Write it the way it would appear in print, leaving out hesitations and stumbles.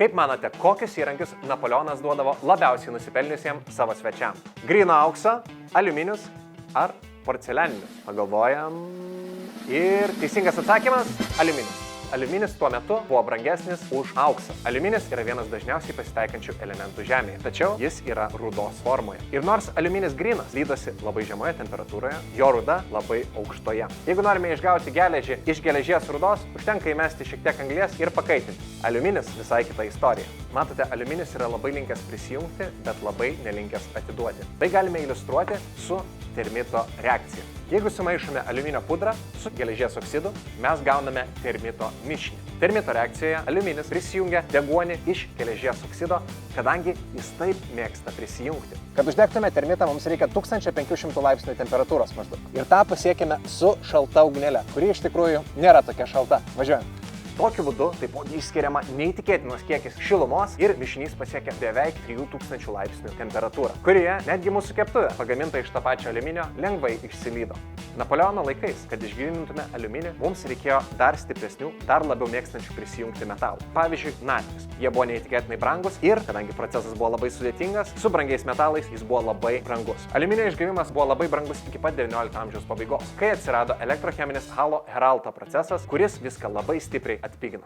Kaip manote, kokius įrankius Napoleonas duodavo labiausiai nusipelniusiems savo svečiam? Gryno aukso, aliuminius ar porcelianinius? Pagalvojam. Ir teisingas atsakymas – aliuminis. Aliuminis tuo metu buvo brangesnis už auksą. Aliuminis yra vienas dažniausiai pasitaikančių elementų Žemėje, tačiau jis yra rudos formoje. Ir nors aliuminis grynas lydosi labai žemoje temperatūroje, jo ruda labai aukštoje. Jeigu norime išgauti geležį iš geležies rudos, užtenka įmesti šiek tiek anglies ir pakaitinti. Aliuminis visai kita istorija. Matote, aliuminis yra labai linkęs prisijungti, bet labai nelinkęs atiduoti. Tai galime iliustruoti su termito reakcija. Jeigu sumaišome aliuminio pudrą su geležies oksidu, mes gauname termito mišinį. Termito reakcijoje aliuminis prisijungia deguonį iš geležies oksido, kadangi jis taip mėgsta prisijungti. Kad uždegtume termitą, mums reikia 1500 laipsnių temperatūros maždaug. Ir tą pasiekime su šalta ugnele, kuri iš tikrųjų nėra tokia šalta. Važiuojam. Tokiu būdu taipogi išskiriama neįtikėtinos kiekis šilumos ir mišinys pasiekia beveik 3000 laipsnių temperatūrą, kurioje netgi mūsų keptuvė, pagaminta iš to pačio aliuminio, lengvai išsilydo. Napoleono laikais, kad išgrynintume aliuminį, mums reikėjo dar stipresnių, dar labiau mėgstančių prisijungti metalų. Pavyzdžiui, natris. Jie buvo neįtikėtinai brangus ir, kadangi procesas buvo labai sudėtingas, su brangiais metalais jis buvo labai brangus. Aliuminio išgavimas buvo labai brangus iki pat XIX amžiaus pabaigos, kai atsirado elektrocheminis Halo-Heralto procesas, kuris viską labai stipriai atpigino.